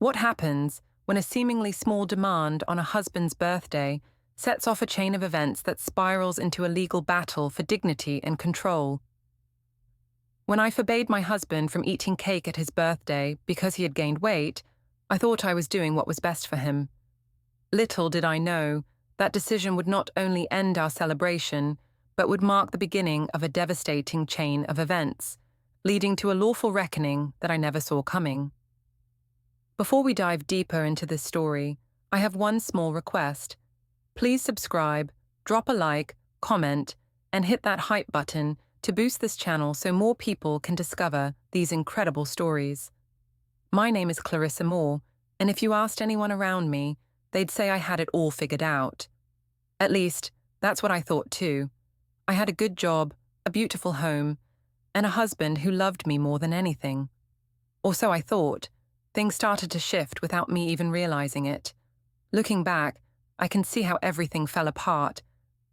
What happens when a seemingly small demand on a husband's birthday sets off a chain of events that spirals into a legal battle for dignity and control? When I forbade my husband from eating cake at his birthday because he had gained weight, I thought I was doing what was best for him. Little did I know that decision would not only end our celebration, but would mark the beginning of a devastating chain of events, leading to a lawful reckoning that I never saw coming. Before we dive deeper into this story, I have one small request. Please subscribe, drop a like, comment, and hit that hype button to boost this channel so more people can discover these incredible stories. My name is Clarissa Moore, and if you asked anyone around me, they'd say I had it all figured out. At least, that's what I thought too. I had a good job, a beautiful home, and a husband who loved me more than anything. Or so I thought. Things started to shift without me even realizing it. Looking back, I can see how everything fell apart,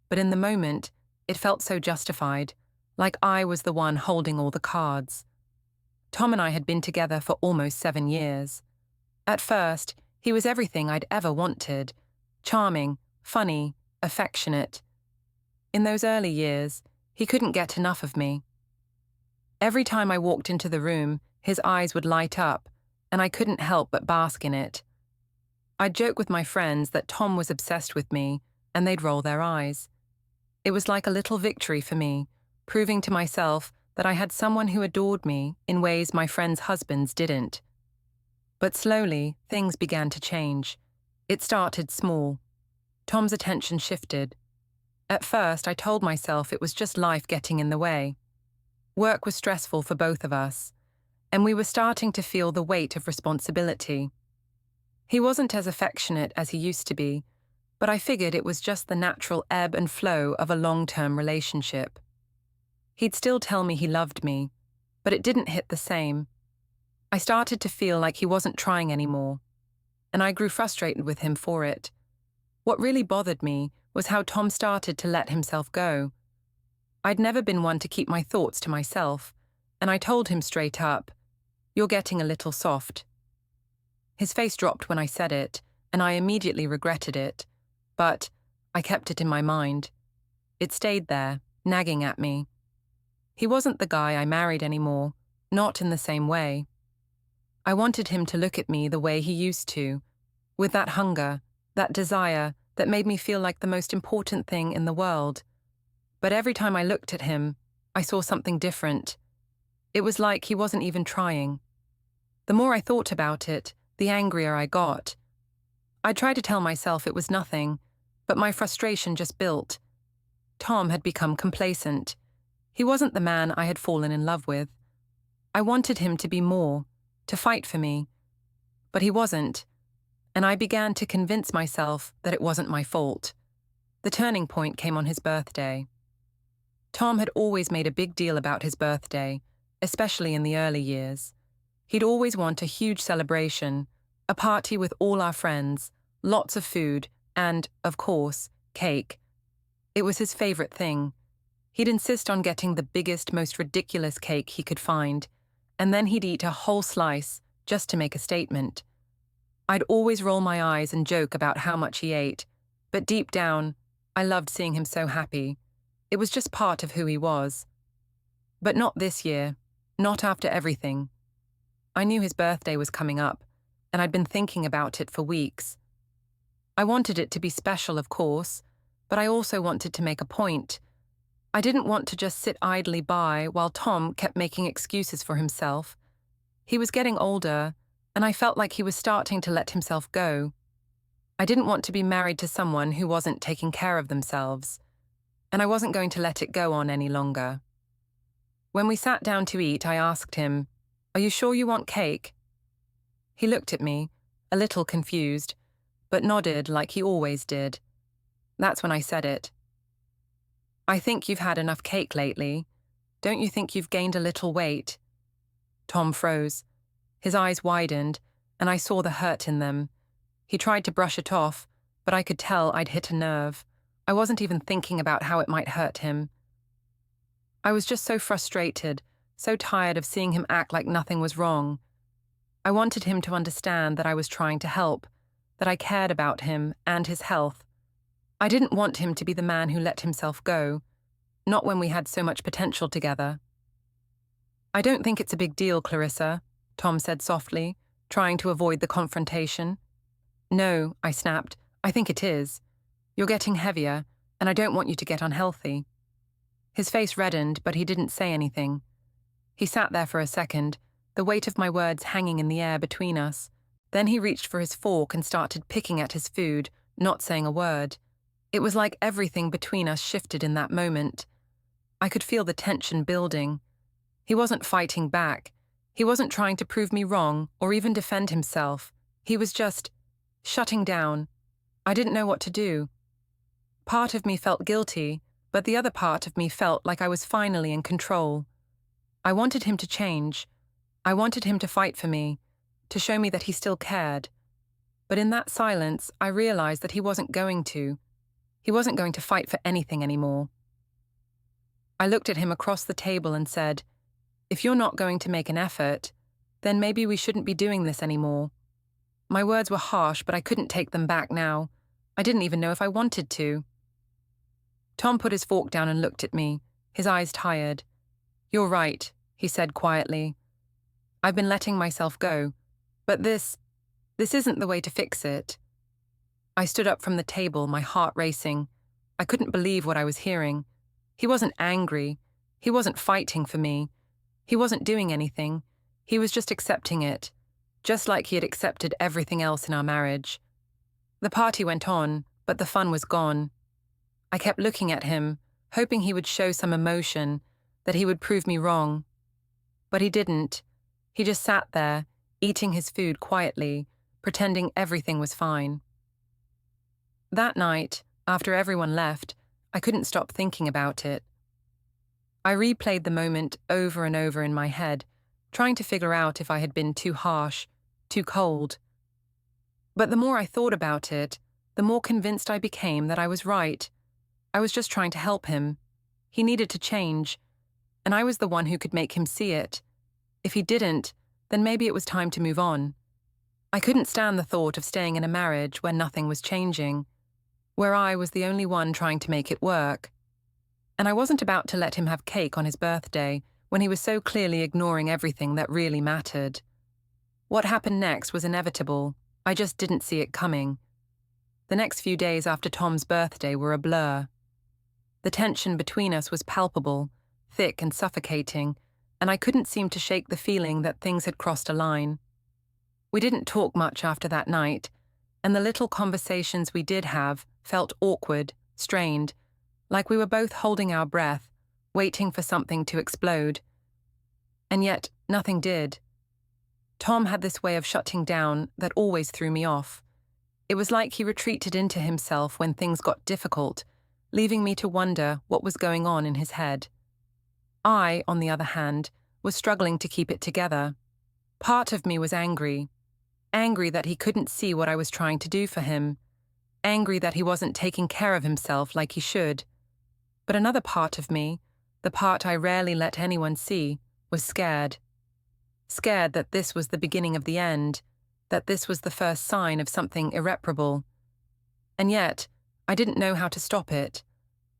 but in the moment, it felt so justified, like I was the one holding all the cards. Tom and I had been together for almost 7 years. At first, he was everything I'd ever wanted: charming, funny, affectionate. In those early years, he couldn't get enough of me. Every time I walked into the room, his eyes would light up, and I couldn't help but bask in it. I'd joke with my friends that Tom was obsessed with me, and they'd roll their eyes. It was like a little victory for me, proving to myself that I had someone who adored me in ways my friends' husbands didn't. But slowly, things began to change. It started small. Tom's attention shifted. At first, I told myself it was just life getting in the way. Work was stressful for both of us, and we were starting to feel the weight of responsibility. He wasn't as affectionate as he used to be, but I figured it was just the natural ebb and flow of a long-term relationship. He'd still tell me he loved me, but it didn't hit the same. I started to feel like he wasn't trying anymore, and I grew frustrated with him for it. What really bothered me was how Tom started to let himself go. I'd never been one to keep my thoughts to myself, and I told him straight up, "You're getting a little soft." His face dropped when I said it, and I immediately regretted it, but I kept it in my mind. It stayed there, nagging at me. He wasn't the guy I married anymore, not in the same way. I wanted him to look at me the way he used to, with that hunger, that desire that made me feel like the most important thing in the world. But every time I looked at him, I saw something different. It was like he wasn't even trying. The more I thought about it, the angrier I got. I tried to tell myself it was nothing, but my frustration just built. Tom had become complacent. He wasn't the man I had fallen in love with. I wanted him to be more, to fight for me. But he wasn't, and I began to convince myself that it wasn't my fault. The turning point came on his birthday. Tom had always made a big deal about his birthday, especially in the early years. He'd always want a huge celebration, a party with all our friends, lots of food, and, of course, cake. It was his favorite thing. He'd insist on getting the biggest, most ridiculous cake he could find, and then he'd eat a whole slice just to make a statement. I'd always roll my eyes and joke about how much he ate, but deep down, I loved seeing him so happy. It was just part of who he was. But not this year, not after everything. I knew his birthday was coming up, and I'd been thinking about it for weeks. I wanted it to be special, of course, but I also wanted to make a point. I didn't want to just sit idly by while Tom kept making excuses for himself. He was getting older, and I felt like he was starting to let himself go. I didn't want to be married to someone who wasn't taking care of themselves, and I wasn't going to let it go on any longer. When we sat down to eat, I asked him, "Are you sure you want cake?" He looked at me, a little confused, but nodded like he always did. That's when I said it. "I think you've had enough cake lately. Don't you think you've gained a little weight?" Tom froze. His eyes widened, and I saw the hurt in them. He tried to brush it off, but I could tell I'd hit a nerve. I wasn't even thinking about how it might hurt him. I was just so frustrated, so tired of seeing him act like nothing was wrong. I wanted him to understand that I was trying to help, that I cared about him and his health. I didn't want him to be the man who let himself go, not when we had so much potential together. "I don't think it's a big deal, Clarissa," Tom said softly, trying to avoid the confrontation. "No," I snapped, "I think it is. You're getting heavier, and I don't want you to get unhealthy." His face reddened, but he didn't say anything. He sat there for a second, the weight of my words hanging in the air between us. Then he reached for his fork and started picking at his food, not saying a word. It was like everything between us shifted in that moment. I could feel the tension building. He wasn't fighting back. He wasn't trying to prove me wrong or even defend himself. He was just shutting down. I didn't know what to do. Part of me felt guilty, but the other part of me felt like I was finally in control. I wanted him to change. I wanted him to fight for me, to show me that he still cared. But in that silence, I realized that he wasn't going to. He wasn't going to fight for anything anymore. I looked at him across the table and said, "If you're not going to make an effort, then maybe we shouldn't be doing this anymore." My words were harsh, but I couldn't take them back now. I didn't even know if I wanted to. Tom put his fork down and looked at me, his eyes tired. "You're right," he said quietly. "I've been letting myself go, but this isn't the way to fix it." I stood up from the table, my heart racing. I couldn't believe what I was hearing. He wasn't angry. He wasn't fighting for me. He wasn't doing anything. He was just accepting it, just like he had accepted everything else in our marriage. The party went on, but the fun was gone. I kept looking at him, hoping he would show some emotion, that he would prove me wrong. But he didn't. He just sat there, eating his food quietly, pretending everything was fine. That night, after everyone left, I couldn't stop thinking about it. I replayed the moment over and over in my head, trying to figure out if I had been too harsh, too cold. But the more I thought about it, the more convinced I became that I was right. I was just trying to help him. He needed to change, and I was the one who could make him see it. If he didn't, then maybe it was time to move on. I couldn't stand the thought of staying in a marriage where nothing was changing, where I was the only one trying to make it work. And I wasn't about to let him have cake on his birthday when he was so clearly ignoring everything that really mattered. What happened next was inevitable. I just didn't see it coming. The next few days after Tom's birthday were a blur. The tension between us was palpable, thick and suffocating, and I couldn't seem to shake the feeling that things had crossed a line. We didn't talk much after that night, and the little conversations we did have felt awkward, strained, like we were both holding our breath, waiting for something to explode. And yet, nothing did. Tom had this way of shutting down that always threw me off. It was like he retreated into himself when things got difficult, leaving me to wonder what was going on in his head. I, on the other hand, was struggling to keep it together. Part of me was angry that he couldn't see what I was trying to do for him, angry that he wasn't taking care of himself like he should. But another part of me, the part I rarely let anyone see, was scared. Scared that this was the beginning of the end, that this was the first sign of something irreparable. And yet, I didn't know how to stop it.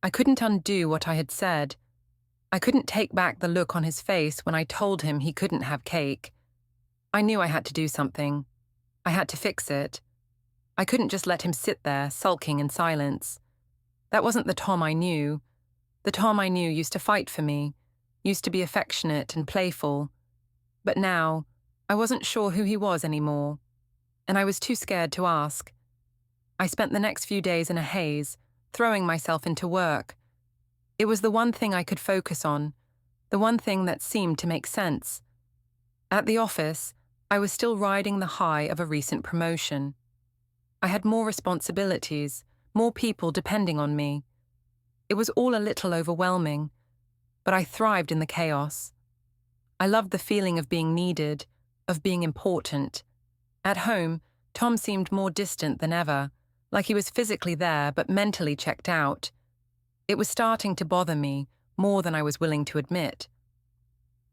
I couldn't undo what I had said. I couldn't take back the look on his face when I told him he couldn't have cake. I knew I had to do something. I had to fix it. I couldn't just let him sit there, sulking in silence. That wasn't the Tom I knew. The Tom I knew used to fight for me, used to be affectionate and playful. But now, I wasn't sure who he was anymore, and I was too scared to ask. I spent the next few days in a haze, throwing myself into work. It was the one thing I could focus on, the one thing that seemed to make sense. At the office, I was still riding the high of a recent promotion. I had more responsibilities, more people depending on me. It was all a little overwhelming, but I thrived in the chaos. I loved the feeling of being needed, of being important. At home, Tom seemed more distant than ever, like he was physically there but mentally checked out. It was starting to bother me more than I was willing to admit.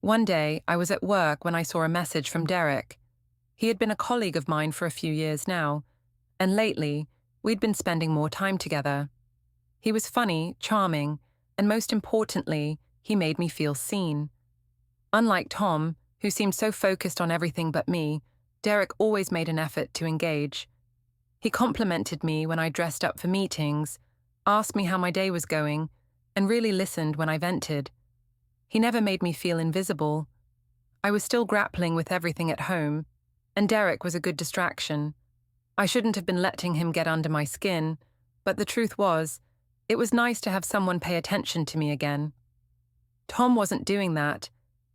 One day, I was at work when I saw a message from Derek. He had been a colleague of mine for a few years now, and lately, we'd been spending more time together. He was funny, charming, and most importantly, he made me feel seen. Unlike Tom, who seemed so focused on everything but me, Derek always made an effort to engage. He complimented me when I dressed up for meetings, asked me how my day was going, and really listened when I vented. He never made me feel invisible. I was still grappling with everything at home, and Derek was a good distraction. I shouldn't have been letting him get under my skin, but the truth was, it was nice to have someone pay attention to me again. Tom wasn't doing that.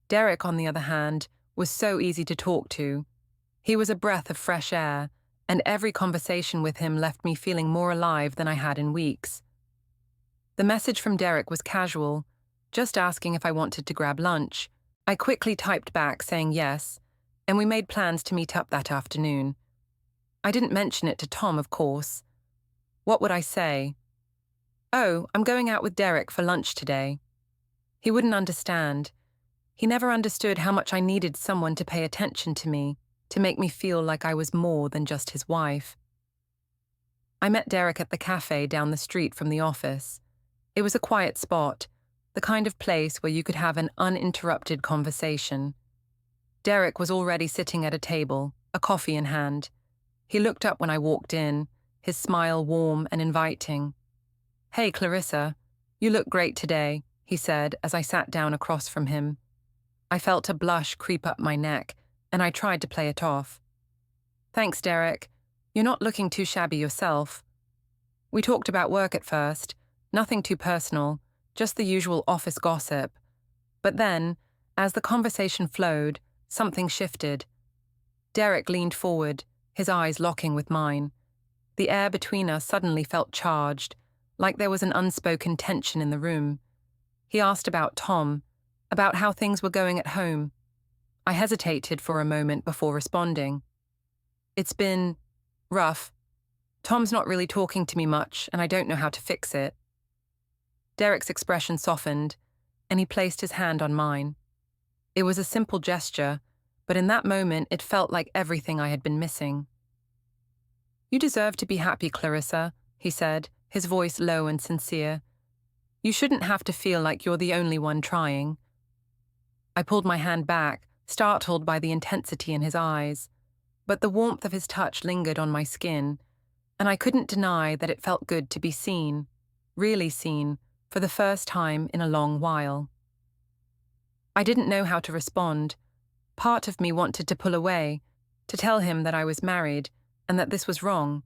Derek, on the other hand, was so easy to talk to. He was a breath of fresh air, and every conversation with him left me feeling more alive than I had in weeks. The message from Derek was casual, just asking if I wanted to grab lunch. I quickly typed back saying yes, and we made plans to meet up that afternoon. I didn't mention it to Tom, of course. What would I say? "Oh, I'm going out with Derek for lunch today." He wouldn't understand. He never understood how much I needed someone to pay attention to me, to make me feel like I was more than just his wife. I met Derek at the cafe down the street from the office. It was a quiet spot, the kind of place where you could have an uninterrupted conversation. Derek was already sitting at a table, a coffee in hand. He looked up when I walked in, his smile warm and inviting. "Hey, Clarissa, you look great today," he said as I sat down across from him. I felt a blush creep up my neck, and I tried to play it off. "Thanks, Derek. You're not looking too shabby yourself." We talked about work at first, nothing too personal, just the usual office gossip. But then, as the conversation flowed, something shifted. Derek leaned forward, his eyes locking with mine. The air between us suddenly felt charged, like there was an unspoken tension in the room. He asked about Tom, about how things were going at home. I hesitated for a moment before responding. "It's been rough. Tom's not really talking to me much, and I don't know how to fix it." Derek's expression softened, and he placed his hand on mine. It was a simple gesture, but in that moment it felt like everything I had been missing. "You deserve to be happy, Clarissa," he said, his voice low and sincere. "You shouldn't have to feel like you're the only one trying." I pulled my hand back, startled by the intensity in his eyes, but the warmth of his touch lingered on my skin, and I couldn't deny that it felt good to be seen, really seen, for the first time in a long while. I didn't know how to respond. Part of me wanted to pull away, to tell him that I was married and that this was wrong.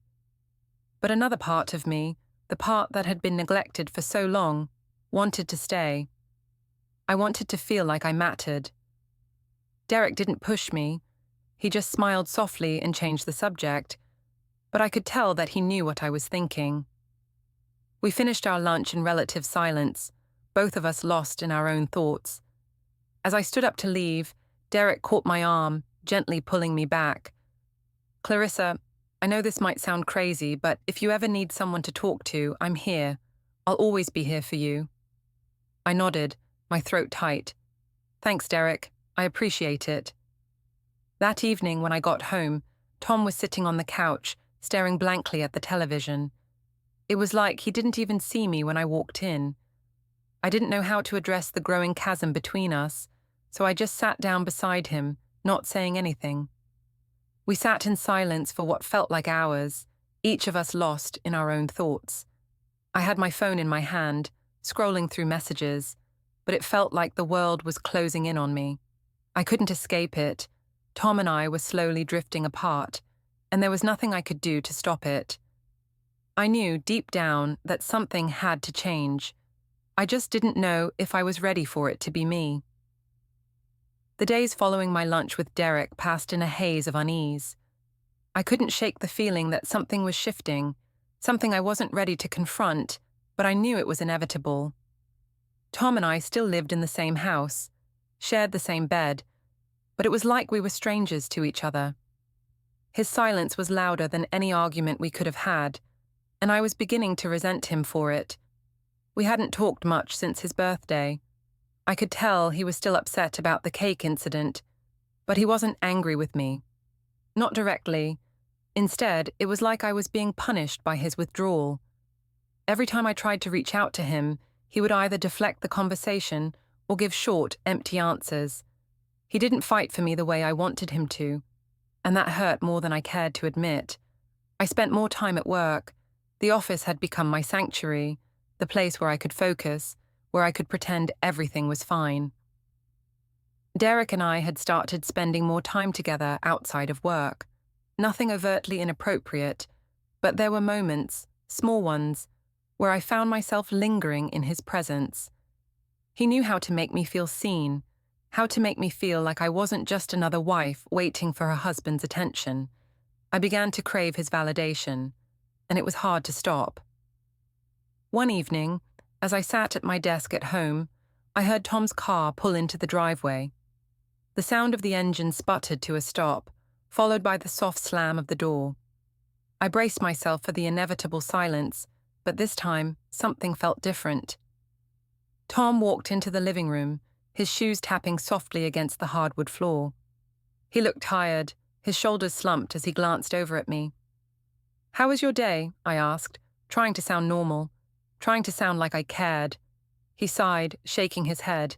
But another part of me, the part that had been neglected for so long, wanted to stay. I wanted to feel like I mattered. Derek didn't push me. He just smiled softly and changed the subject, but I could tell that he knew what I was thinking. We finished our lunch in relative silence, both of us lost in our own thoughts. As I stood up to leave, Derek caught my arm, gently pulling me back. "Clarissa, I know this might sound crazy, but if you ever need someone to talk to, I'm here. I'll always be here for you." I nodded, my throat tight. "Thanks, Derek. I appreciate it." That evening when I got home, Tom was sitting on the couch, staring blankly at the television. It was like he didn't even see me when I walked in. I didn't know how to address the growing chasm between us, so I just sat down beside him, not saying anything. We sat in silence for what felt like hours, each of us lost in our own thoughts. I had my phone in my hand, scrolling through messages, but it felt like the world was closing in on me. I couldn't escape it. Tom and I were slowly drifting apart, and there was nothing I could do to stop it. I knew deep down that something had to change. I just didn't know if I was ready for it to be me. The days following my lunch with Derek passed in a haze of unease. I couldn't shake the feeling that something was shifting, something I wasn't ready to confront, but I knew it was inevitable. Tom and I still lived in the same house, shared the same bed, but it was like we were strangers to each other. His silence was louder than any argument we could have had, and I was beginning to resent him for it. We hadn't talked much since his birthday. I could tell he was still upset about the cake incident, but he wasn't angry with me. Not directly. Instead, it was like I was being punished by his withdrawal. Every time I tried to reach out to him, he would either deflect the conversation or give short, empty answers. He didn't fight for me the way I wanted him to, and that hurt more than I cared to admit. I spent more time at work. The office had become my sanctuary, the place where I could focus, where I could pretend everything was fine. Derek and I had started spending more time together outside of work. Nothing overtly inappropriate, but there were moments, small ones, where I found myself lingering in his presence. He knew how to make me feel seen, how to make me feel like I wasn't just another wife waiting for her husband's attention. I began to crave his validation, and it was hard to stop. One evening, as I sat at my desk at home, I heard Tom's car pull into the driveway. The sound of the engine sputtered to a stop, followed by the soft slam of the door. I braced myself for the inevitable silence, but this time, something felt different. Tom walked into the living room, his shoes tapping softly against the hardwood floor. He looked tired, his shoulders slumped as he glanced over at me. "How was your day?" I asked, trying to sound normal, trying to sound like I cared. He sighed, shaking his head.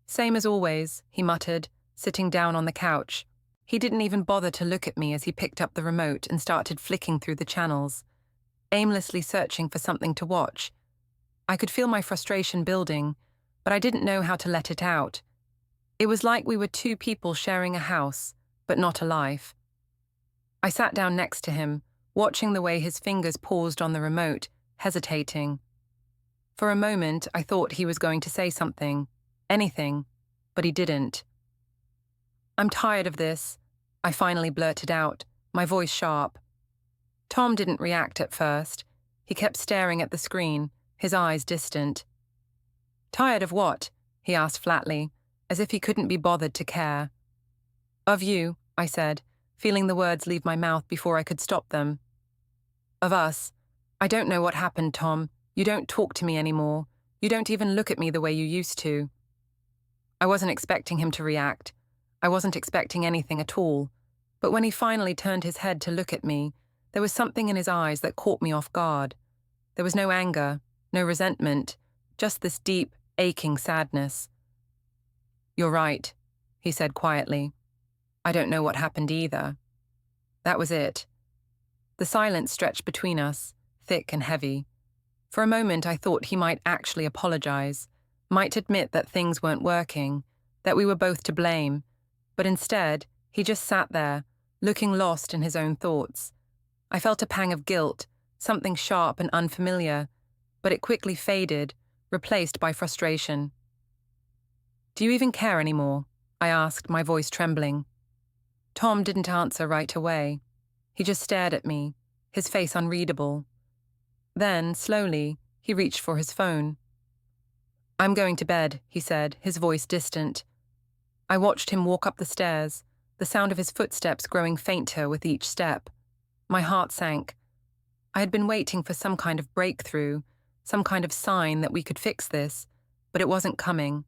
"Same as always," he muttered, sitting down on the couch. He didn't even bother to look at me as he picked up the remote and started flicking through the channels, aimlessly searching for something to watch. I could feel my frustration building, but I didn't know how to let it out. It was like we were two people sharing a house, but not a life. I sat down next to him, watching the way his fingers paused on the remote, hesitating. For a moment, I thought he was going to say something, anything, but he didn't. "I'm tired of this," I finally blurted out, my voice sharp. Tom didn't react at first. He kept staring at the screen, his eyes distant. "Tired of what?" he asked flatly, as if he couldn't be bothered to care. "Of you," I said, feeling the words leave my mouth before I could stop them. "Of us. I don't know what happened, Tom. You don't talk to me anymore. You don't even look at me the way you used to." I wasn't expecting him to react. I wasn't expecting anything at all. But when he finally turned his head to look at me, there was something in his eyes that caught me off guard. There was no anger, no resentment, just this deep, aching sadness. "You're right," he said quietly. "I don't know what happened either." That was it. The silence stretched between us, thick and heavy. For a moment I thought he might actually apologize, might admit that things weren't working, that we were both to blame, but instead, he just sat there, looking lost in his own thoughts. I felt a pang of guilt, something sharp and unfamiliar, but it quickly faded, replaced by frustration. "Do you even care anymore?" I asked, my voice trembling. Tom didn't answer right away. He just stared at me, his face unreadable. Then, slowly, he reached for his phone. "I'm going to bed," he said, his voice distant. I watched him walk up the stairs, the sound of his footsteps growing fainter with each step. My heart sank. I had been waiting for some kind of breakthrough, some kind of sign that we could fix this, but it wasn't coming.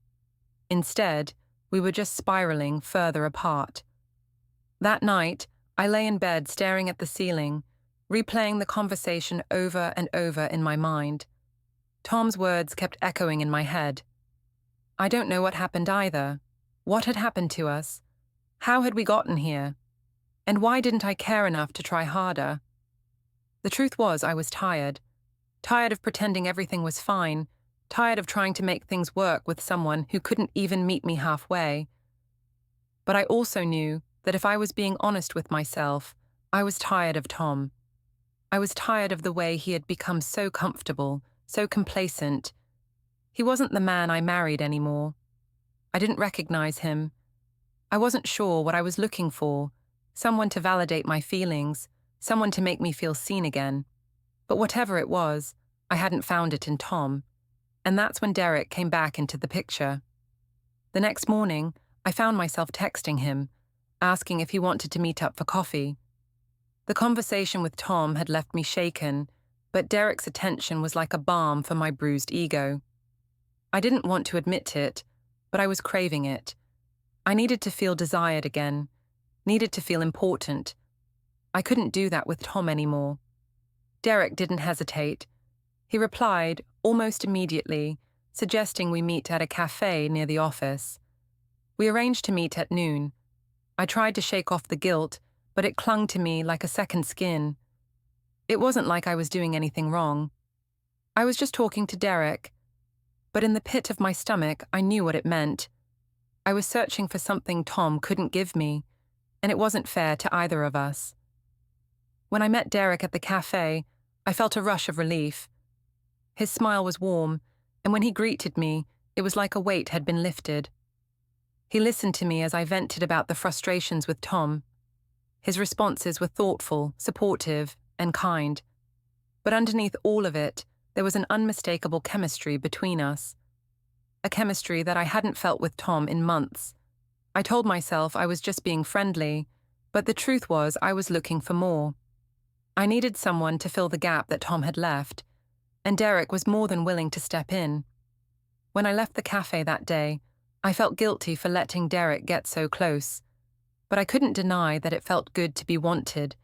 Instead, we were just spiraling further apart. That night, I lay in bed staring at the ceiling, replaying the conversation over and over in my mind. Tom's words kept echoing in my head. I don't know what happened either. What had happened to us? How had we gotten here? And why didn't I care enough to try harder? The truth was I was tired. Tired of pretending everything was fine. Tired of trying to make things work with someone who couldn't even meet me halfway. But I also knew that if I was being honest with myself, I was tired of Tom. I was tired of the way he had become so comfortable, so complacent. He wasn't the man I married anymore. I didn't recognize him. I wasn't sure what I was looking for, someone to validate my feelings, someone to make me feel seen again. But whatever it was, I hadn't found it in Tom. And that's when Derek came back into the picture. The next morning, I found myself texting him, asking if he wanted to meet up for coffee. The conversation with Tom had left me shaken, but Derek's attention was like a balm for my bruised ego. I didn't want to admit it, but I was craving it. I needed to feel desired again. needed to feel important. I couldn't do that with Tom anymore. Derek didn't hesitate. He replied, almost immediately, suggesting we meet at a cafe near the office. We arranged to meet at noon. I tried to shake off the guilt, but it clung to me like a second skin. It wasn't like I was doing anything wrong. I was just talking to Derek. But in the pit of my stomach, I knew what it meant. I was searching for something Tom couldn't give me, and it wasn't fair to either of us. When I met Derek at the cafe, I felt a rush of relief. His smile was warm, and when he greeted me, it was like a weight had been lifted. He listened to me as I vented about the frustrations with Tom. His responses were thoughtful, supportive, and kind. But underneath all of it, there was an unmistakable chemistry between us. A chemistry that I hadn't felt with Tom in months. I told myself I was just being friendly, but the truth was I was looking for more. I needed someone to fill the gap that Tom had left, and Derek was more than willing to step in. When I left the cafe that day, I felt guilty for letting Derek get so close, but I couldn't deny that it felt good to be wanted,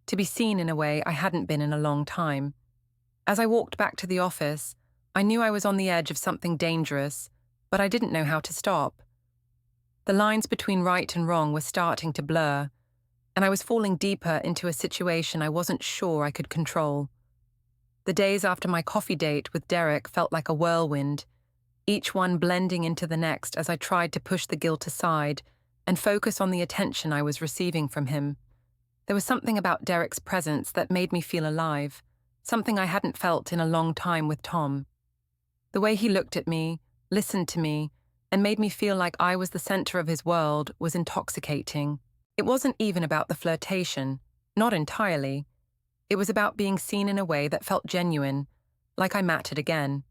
to be seen in a way I hadn't been in a long time. As I walked back to the office, I knew I was on the edge of something dangerous, but I didn't know how to stop. The lines between right and wrong were starting to blur, and I was falling deeper into a situation I wasn't sure I could control. The days after my coffee date with Derek felt like a whirlwind, each one blending into the next as I tried to push the guilt aside and focus on the attention I was receiving from him. There was something about Derek's presence that made me feel alive, something I hadn't felt in a long time with Tom. The way he looked at me, listened to me, and made me feel like I was the center of his world was intoxicating. It wasn't even about the flirtation, not entirely. It was about being seen in a way that felt genuine, like I mattered again.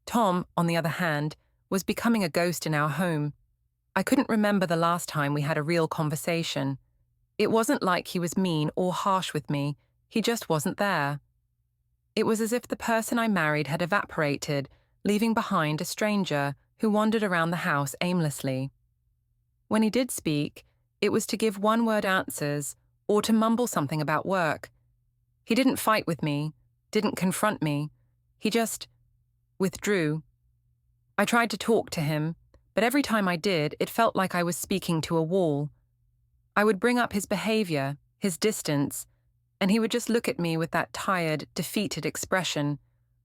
Tom, on the other hand, was becoming a ghost in our home. I couldn't remember the last time we had a real conversation. It wasn't like he was mean or harsh with me, he just wasn't there. It was as if the person I married had evaporated, leaving behind a stranger who wandered around the house aimlessly. When he did speak, it was to give one-word answers or to mumble something about work. He didn't fight with me, didn't confront me. He just withdrew. I tried to talk to him, but every time I did, it felt like I was speaking to a wall. I would bring up his behavior, his distance, and he would just look at me with that tired, defeated expression,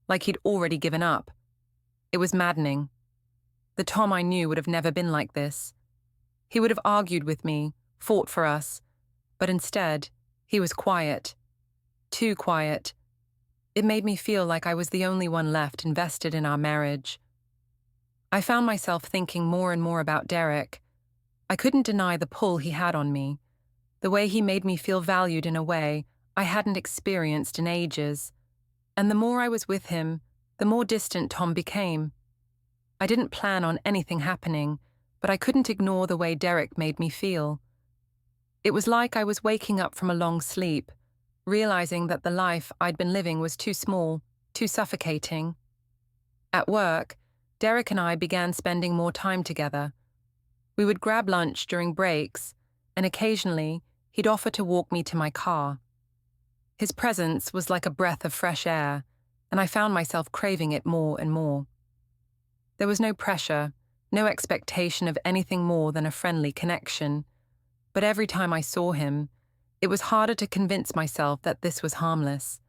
like he'd already given up. It was maddening. The Tom I knew would have never been like this. He would have argued with me, fought for us, but instead, he was quiet. Too quiet. It made me feel like I was the only one left invested in our marriage. I found myself thinking more and more about Derek. I couldn't deny the pull he had on me, the way he made me feel valued in a way I hadn't experienced in ages. And the more I was with him, the more distant Tom became. I didn't plan on anything happening, but I couldn't ignore the way Derek made me feel. It was like I was waking up from a long sleep, realizing that the life I'd been living was too small, too suffocating. At work, Derek and I began spending more time together. We would grab lunch during breaks, and occasionally he'd offer to walk me to my car. His presence was like a breath of fresh air, and I found myself craving it more and more. There was no pressure, no expectation of anything more than a friendly connection, but every time I saw him, it was harder to convince myself that this was harmless.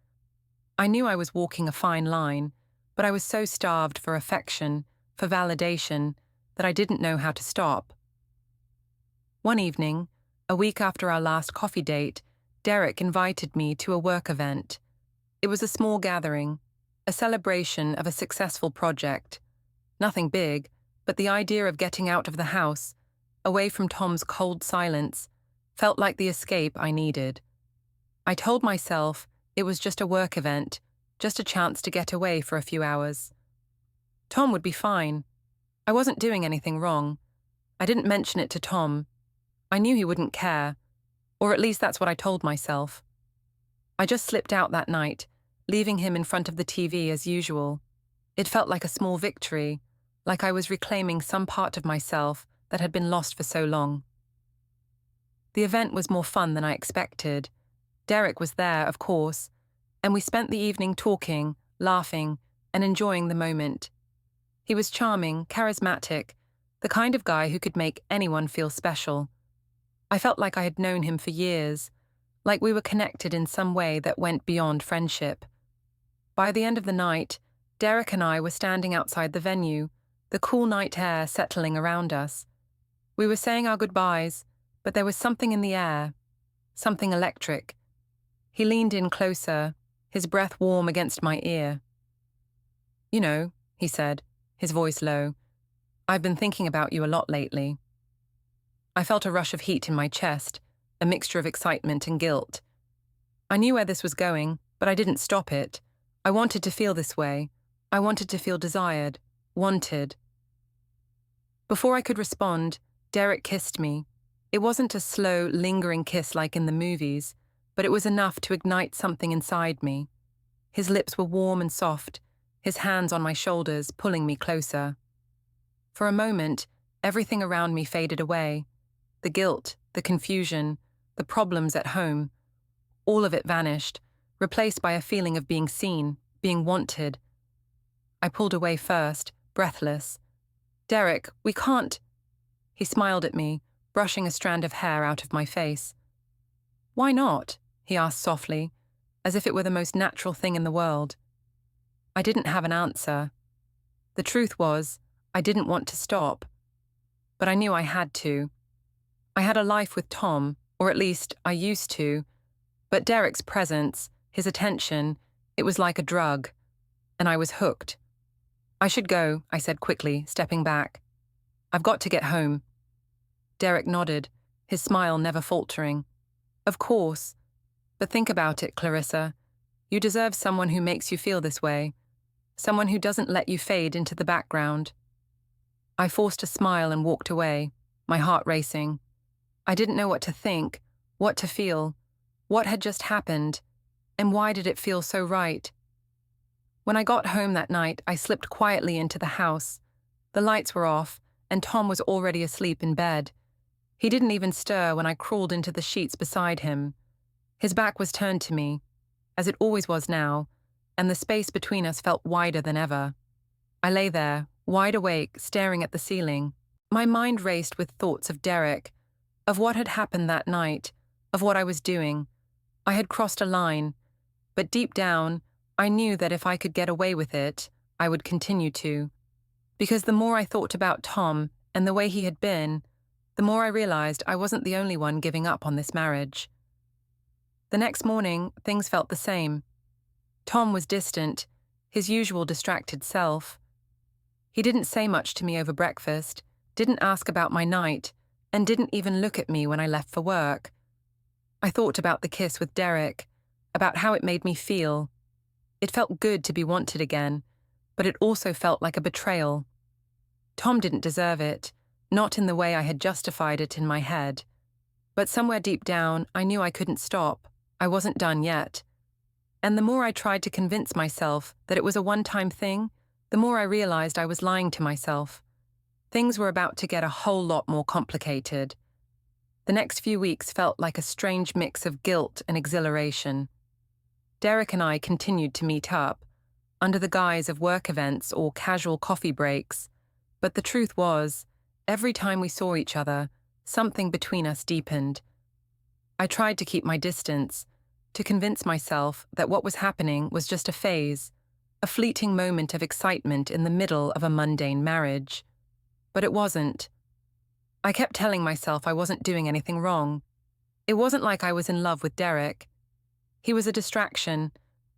I knew I was walking a fine line, but I was so starved for affection, for validation, that I didn't know how to stop. One evening, a week after our last coffee date, Derek invited me to a work event. It was a small gathering, a celebration of a successful project. Nothing big, but the idea of getting out of the house, away from Tom's cold silence, felt like the escape I needed. I told myself it was just a work event, just a chance to get away for a few hours. Tom would be fine. I wasn't doing anything wrong. I didn't mention it to Tom. I knew he wouldn't care, or at least that's what I told myself. I just slipped out that night, leaving him in front of the TV as usual. It felt like a small victory, like I was reclaiming some part of myself that had been lost for so long. The event was more fun than I expected. Derek was there, of course, and we spent the evening talking, laughing, and enjoying the moment. He was charming, charismatic, the kind of guy who could make anyone feel special. I felt like I had known him for years, like we were connected in some way that went beyond friendship. By the end of the night, Derek and I were standing outside the venue, the cool night air settling around us. We were saying our goodbyes, but there was something in the air, something electric. He leaned in closer, his breath warm against my ear. "You know," he said, his voice low, "I've been thinking about you a lot lately." I felt a rush of heat in my chest, a mixture of excitement and guilt. I knew where this was going, but I didn't stop it. I wanted to feel this way. I wanted to feel desired, wanted. Before I could respond, Derek kissed me. It wasn't a slow, lingering kiss like in the movies, but it was enough to ignite something inside me. His lips were warm and soft, his hands on my shoulders, pulling me closer. For a moment, everything around me faded away. The guilt, the confusion, the problems at home. All of it vanished, replaced by a feeling of being seen, being wanted. I pulled away first, breathless. "Derek, we can't—" He smiled at me, brushing a strand of hair out of my face. "Why not?" he asked softly, as if it were the most natural thing in the world. I didn't have an answer. The truth was, I didn't want to stop. But I knew I had to. I had a life with Tom, or at least I used to, but Derek's presence, his attention, it was like a drug, and I was hooked. "I should go," I said quickly, stepping back. "I've got to get home." Derek nodded, his smile never faltering. "Of course. But think about it, Clarissa. You deserve someone who makes you feel this way, someone who doesn't let you fade into the background." I forced a smile and walked away, my heart racing. I didn't know what to think, what to feel, what had just happened, and why did it feel so right? When I got home that night, I slipped quietly into the house. The lights were off, and Tom was already asleep in bed. He didn't even stir when I crawled into the sheets beside him. His back was turned to me, as it always was now, and the space between us felt wider than ever. I lay there, wide awake, staring at the ceiling. My mind raced with thoughts of Derek, of what had happened that night, of what I was doing. I had crossed a line, but deep down, I knew that if I could get away with it, I would continue to. Because the more I thought about Tom and the way he had been, the more I realized I wasn't the only one giving up on this marriage. The next morning, things felt the same. Tom was distant, his usual distracted self. He didn't say much to me over breakfast, didn't ask about my night, and didn't even look at me when I left for work. I thought about the kiss with Derek, about how it made me feel. It felt good to be wanted again, but it also felt like a betrayal. Tom didn't deserve it, not in the way I had justified it in my head. But somewhere deep down, I knew I couldn't stop. I wasn't done yet. And the more I tried to convince myself that it was a one-time thing, the more I realized I was lying to myself. Things were about to get a whole lot more complicated. The next few weeks felt like a strange mix of guilt and exhilaration. Derek and I continued to meet up, under the guise of work events or casual coffee breaks, but the truth was, every time we saw each other, something between us deepened. I tried to keep my distance, to convince myself that what was happening was just a phase, a fleeting moment of excitement in the middle of a mundane marriage. But it wasn't. I kept telling myself I wasn't doing anything wrong. It wasn't like I was in love with Derek. He was a distraction,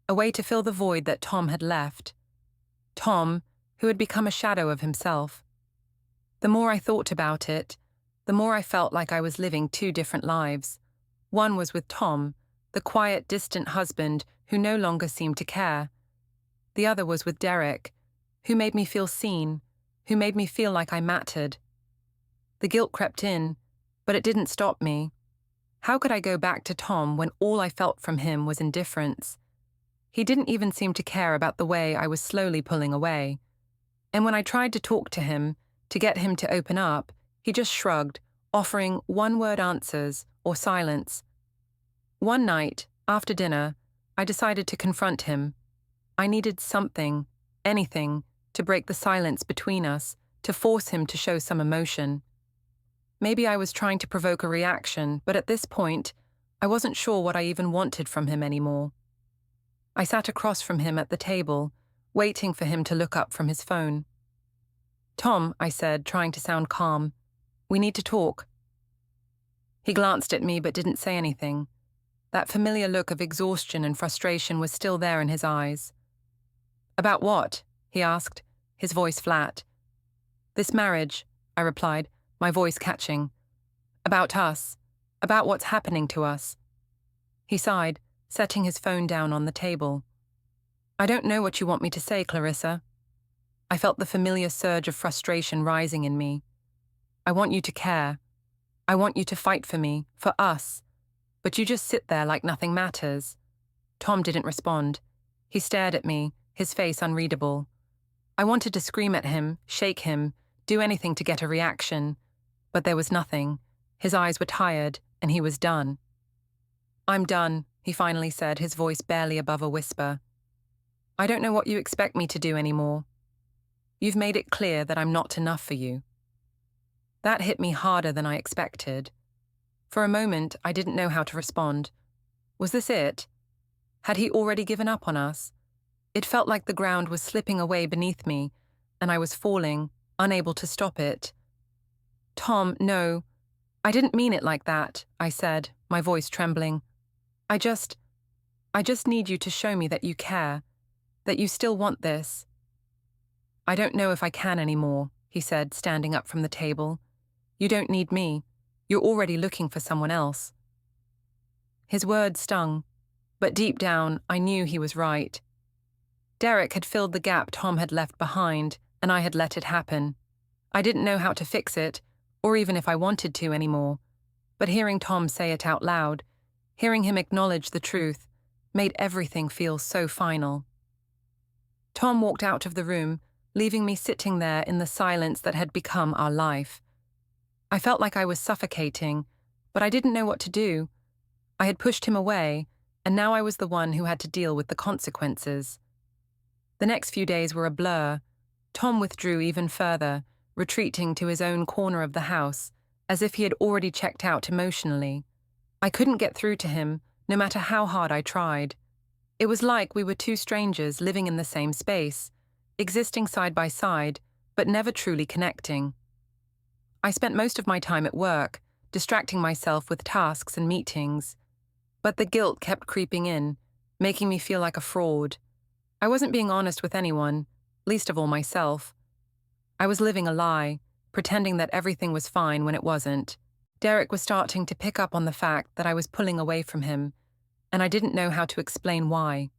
a way to fill the void that Tom had left. Tom, who had become a shadow of himself. The more I thought about it, the more I felt like I was living two different lives. One was with Tom, the quiet, distant husband who no longer seemed to care. The other was with Derek, who made me feel seen, who made me feel like I mattered. The guilt crept in, but it didn't stop me. How could I go back to Tom when all I felt from him was indifference? He didn't even seem to care about the way I was slowly pulling away. And when I tried to talk to him, to get him to open up, he just shrugged, offering one-word answers or silence. One night, after dinner, I decided to confront him. I needed something, anything, to break the silence between us, to force him to show some emotion. Maybe I was trying to provoke a reaction, but at this point, I wasn't sure what I even wanted from him anymore. I sat across from him at the table, waiting for him to look up from his phone. "Tom," I said, trying to sound calm, "we need to talk." He glanced at me but didn't say anything. That familiar look of exhaustion and frustration was still there in his eyes. "About what?" he asked, his voice flat. "This marriage," I replied, my voice catching. "About us. About what's happening to us." He sighed, setting his phone down on the table. "I don't know what you want me to say, Clarissa." I felt the familiar surge of frustration rising in me. "I want you to care. I want you to fight for me, for us. But you just sit there like nothing matters." Tom didn't respond. He stared at me, his face unreadable. I wanted to scream at him, shake him, do anything to get a reaction. But there was nothing. His eyes were tired, and he was done. "I'm done," he finally said, his voice barely above a whisper. "I don't know what you expect me to do anymore. You've made it clear that I'm not enough for you." That hit me harder than I expected. For a moment, I didn't know how to respond. Was this it? Had he already given up on us? It felt like the ground was slipping away beneath me, and I was falling, unable to stop it. "Tom, no. I didn't mean it like that," I said, my voice trembling. I just need you to show me that you care, that you still want this." "I don't know if I can anymore," he said, standing up from the table. "You don't need me. You're already looking for someone else." His words stung, but deep down, I knew he was right. Derek had filled the gap Tom had left behind, and I had let it happen. I didn't know how to fix it, or even if I wanted to anymore. But hearing Tom say it out loud, hearing him acknowledge the truth, made everything feel so final. Tom walked out of the room, leaving me sitting there in the silence that had become our life. I felt like I was suffocating, but I didn't know what to do. I had pushed him away, and now I was the one who had to deal with the consequences. The next few days were a blur. Tom withdrew even further, retreating to his own corner of the house, as if he had already checked out emotionally. I couldn't get through to him, no matter how hard I tried. It was like we were two strangers living in the same space, existing side by side, but never truly connecting. I spent most of my time at work, distracting myself with tasks and meetings. But the guilt kept creeping in, making me feel like a fraud. I wasn't being honest with anyone, least of all myself. I was living a lie, pretending that everything was fine when it wasn't. Derek was starting to pick up on the fact that I was pulling away from him, and I didn't know how to explain why.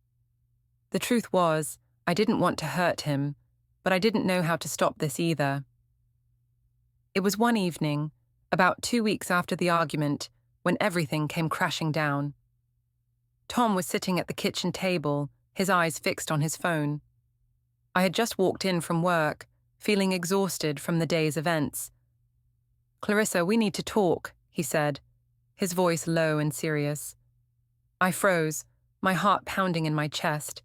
The truth was, I didn't want to hurt him, but I didn't know how to stop this either. It was one evening, about 2 weeks after the argument, when everything came crashing down. Tom was sitting at the kitchen table, his eyes fixed on his phone. I had just walked in from work, feeling exhausted from the day's events. "Clarissa, we need to talk," he said, his voice low and serious. I froze, my heart pounding in my chest.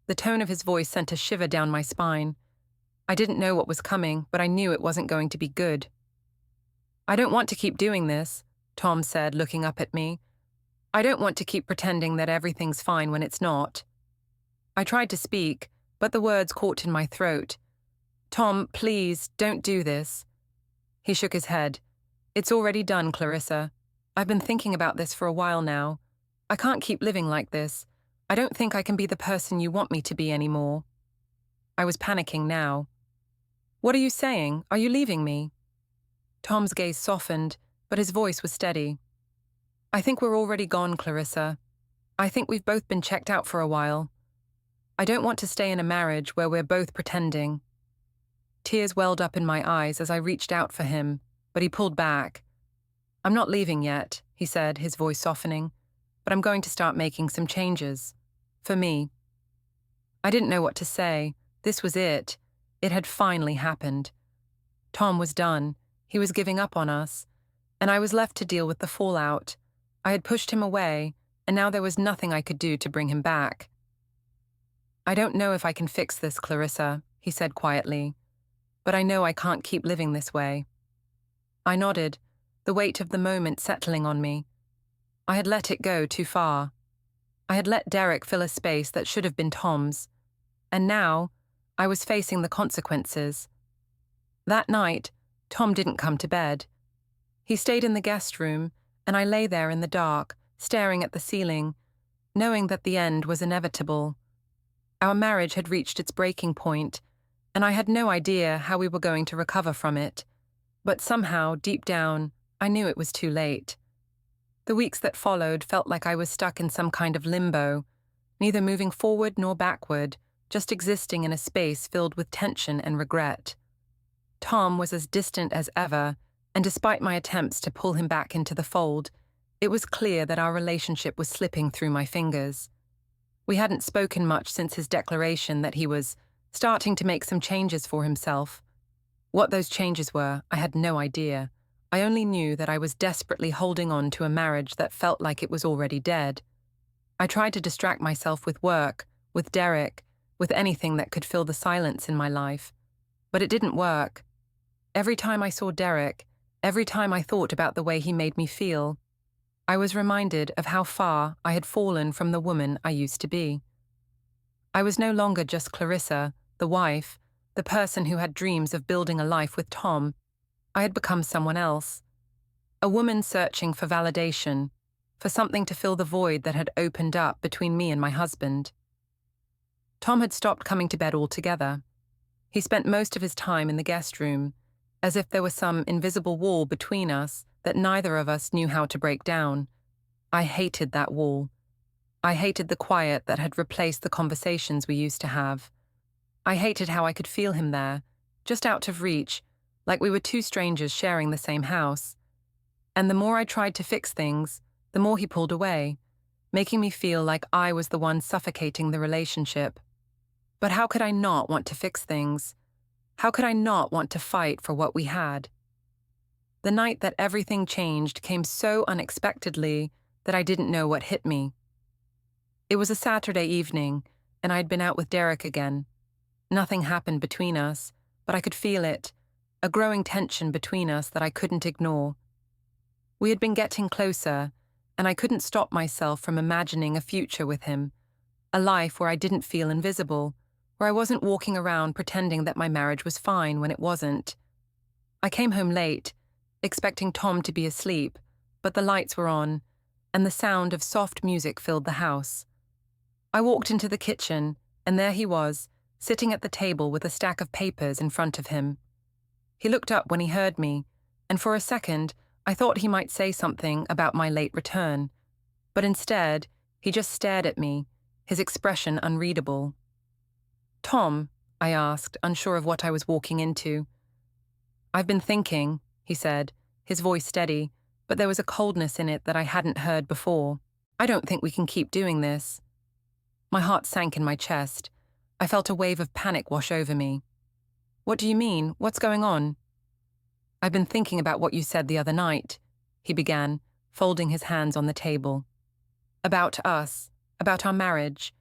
The tone of his voice sent a shiver down my spine. I didn't know what was coming, but I knew it wasn't going to be good. "I don't want to keep doing this," Tom said, looking up at me. "I don't want to keep pretending that everything's fine when it's not." I tried to speak, but the words caught in my throat. "Tom, please, don't do this." He shook his head. "It's already done, Clarissa. I've been thinking about this for a while now. I can't keep living like this. I don't think I can be the person you want me to be anymore." I was panicking now. "What are you saying? Are you leaving me?" Tom's gaze softened, but his voice was steady. "I think we're already gone, Clarissa. I think we've both been checked out for a while. I don't want to stay in a marriage where we're both pretending." Tears welled up in my eyes as I reached out for him, but he pulled back. "I'm not leaving yet," he said, his voice softening, "but I'm going to start making some changes. For me." I didn't know what to say. This was it. It had finally happened. Tom was done. He was giving up on us. and I was left to deal with the fallout. I had pushed him away, and now there was nothing I could do to bring him back. "I don't know if I can fix this, Clarissa," he said quietly, "but I know I can't keep living this way." I nodded, the weight of the moment settling on me. I had let it go too far. I had let Derek fill a space that should have been Tom's, and now I was facing the consequences. That night, Tom didn't come to bed. He stayed in the guest room, and I lay there in the dark, staring at the ceiling, knowing that the end was inevitable. Our marriage had reached its breaking point, and I had no idea how we were going to recover from it. But somehow, deep down, I knew it was too late. The weeks that followed felt like I was stuck in some kind of limbo, neither moving forward nor backward, just existing in a space filled with tension and regret. Tom was as distant as ever, and despite my attempts to pull him back into the fold, it was clear that our relationship was slipping through my fingers. We hadn't spoken much since his declaration that he was starting to make some changes for himself. What those changes were, I had no idea. I only knew that I was desperately holding on to a marriage that felt like it was already dead. I tried to distract myself with work, with Derek, with anything that could fill the silence in my life. But it didn't work. Every time I saw Derek, every time I thought about the way he made me feel, I was reminded of how far I had fallen from the woman I used to be. I was no longer just Clarissa, the wife, the person who had dreams of building a life with Tom. I had become someone else. A woman searching for validation, for something to fill the void that had opened up between me and my husband. Tom had stopped coming to bed altogether. He spent most of his time in the guest room, as if there was some invisible wall between us that neither of us knew how to break down. I hated that wall. I hated the quiet that had replaced the conversations we used to have. I hated how I could feel him there, just out of reach, like we were two strangers sharing the same house. And the more I tried to fix things, the more he pulled away, making me feel like I was the one suffocating the relationship. But how could I not want to fix things? How could I not want to fight for what we had? The night that everything changed came so unexpectedly that I didn't know what hit me. It was a Saturday evening, and I'd been out with Derek again. Nothing happened between us, but I could feel it, a growing tension between us that I couldn't ignore. We had been getting closer, and I couldn't stop myself from imagining a future with him, a life where I didn't feel invisible, where I wasn't walking around pretending that my marriage was fine when it wasn't. I came home late, expecting Tom to be asleep, but the lights were on, and the sound of soft music filled the house. I walked into the kitchen, and there he was, sitting at the table with a stack of papers in front of him. He looked up when he heard me, and for a second, I thought he might say something about my late return, but instead, he just stared at me, his expression unreadable. "Tom," I asked, unsure of what I was walking into. "I've been thinking," he said, his voice steady, but there was a coldness in it that I hadn't heard before. "I don't think we can keep doing this." My heart sank in my chest. I felt a wave of panic wash over me. "What do you mean? What's going on?" "I've been thinking about what you said the other night," he began, folding his hands on the table. "About us, about our marriage,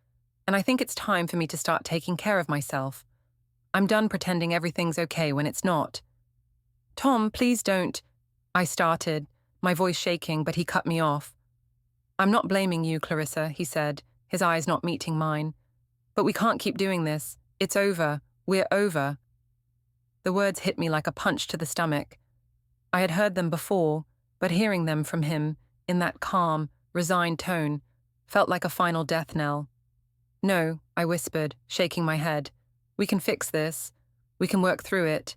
and I think it's time for me to start taking care of myself. I'm done pretending everything's okay when it's not." "Tom, please don't," I started, my voice shaking, but he cut me off. "I'm not blaming you, Clarissa," he said, his eyes not meeting mine. "But we can't keep doing this. It's over. We're over." The words hit me like a punch to the stomach. I had heard them before, but hearing them from him, in that calm, resigned tone, felt like a final death knell. "No," I whispered, shaking my head. "We can fix this. We can work through it."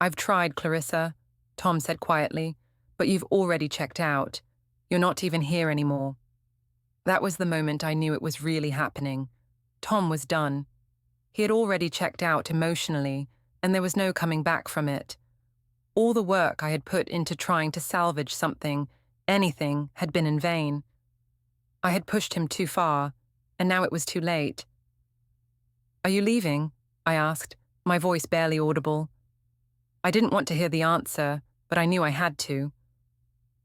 "I've tried, Clarissa," Tom said quietly, "but you've already checked out. You're not even here anymore." That was the moment I knew it was really happening. Tom was done. He had already checked out emotionally, and there was no coming back from it. All the work I had put into trying to salvage something, anything, had been in vain. I had pushed him too far, and now it was too late. "Are you leaving?" I asked, my voice barely audible. I didn't want to hear the answer, but I knew I had to.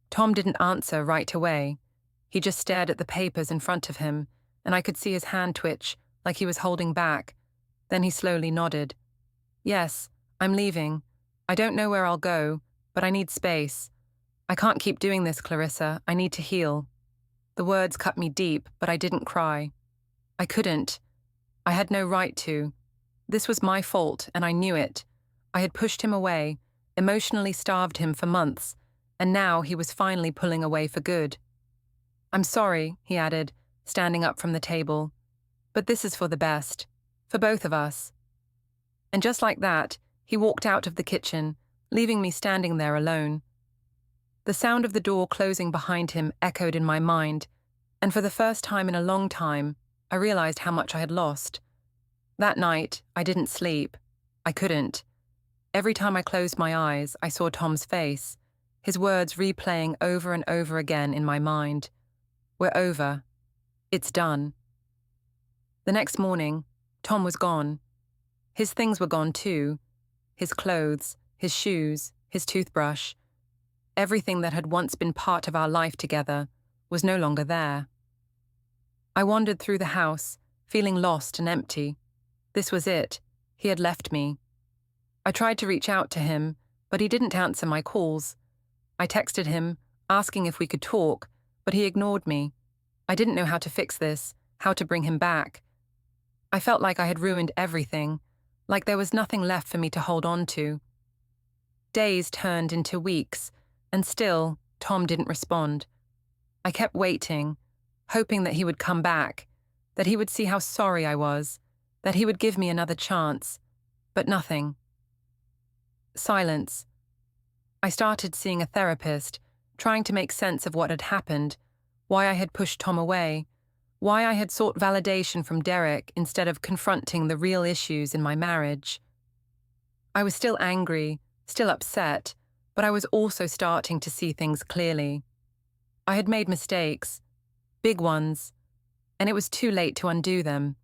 Tom didn't answer right away. He just stared at the papers in front of him, and I could see his hand twitch, like he was holding back. Then he slowly nodded. Yes, I'm leaving. I don't know where I'll go, but I need space. I can't keep doing this, Clarissa. I need to heal. The words cut me deep, but I didn't cry. I couldn't. I had no right to. This was my fault, and I knew it. I had pushed him away, emotionally starved him for months, and now he was finally pulling away for good. I'm sorry, he added, standing up from the table. But this is for the best. For both of us. And just like that, he walked out of the kitchen, leaving me standing there alone. The sound of the door closing behind him echoed in my mind, and for the first time in a long time, I realized how much I had lost. That night, I didn't sleep. I couldn't. Every time I closed my eyes, I saw Tom's face, his words replaying over and over again in my mind. We're over. It's done. The next morning, Tom was gone. His things were gone too. His clothes, his shoes, his toothbrush. Everything that had once been part of our life together was no longer there. I wandered through the house, feeling lost and empty. This was it. He had left me. I tried to reach out to him, but he didn't answer my calls. I texted him, asking if we could talk, but he ignored me. I didn't know how to fix this, how to bring him back. I felt like I had ruined everything, like there was nothing left for me to hold on to. Days turned into weeks, and still, Tom didn't respond. I kept waiting, hoping that he would come back, that he would see how sorry I was, that he would give me another chance, but nothing. Silence. I started seeing a therapist, trying to make sense of what had happened, why I had pushed Tom away, why I had sought validation from Derek instead of confronting the real issues in my marriage. I was still angry, still upset, but I was also starting to see things clearly. I had made mistakes, big ones, and it was too late to undo them.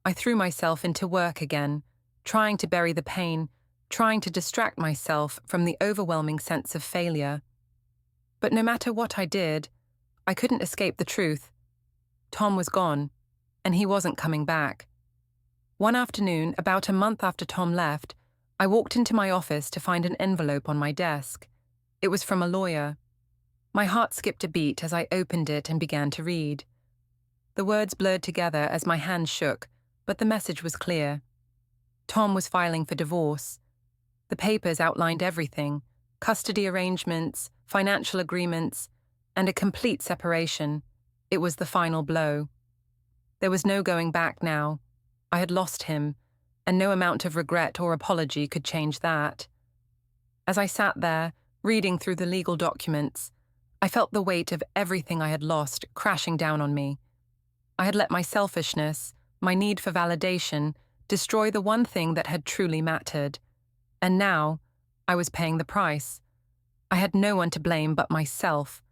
I threw myself into work again, trying to bury the pain, trying to distract myself from the overwhelming sense of failure. But no matter what I did, I couldn't escape the truth. Tom was gone, and he wasn't coming back. One afternoon, about a month after Tom left, I walked into my office to find an envelope on my desk. It was from a lawyer. My heart skipped a beat as I opened it and began to read. The words blurred together as my hand shook, but the message was clear. Tom was filing for divorce. The papers outlined everything: custody arrangements, financial agreements, and a complete separation. It was the final blow. There was no going back now. I had lost him, and no amount of regret or apology could change that. As I sat there, reading through the legal documents, I felt the weight of everything I had lost crashing down on me. I had let my selfishness, my need for validation, destroy the one thing that had truly mattered. And now, I was paying the price. I had no one to blame but myself.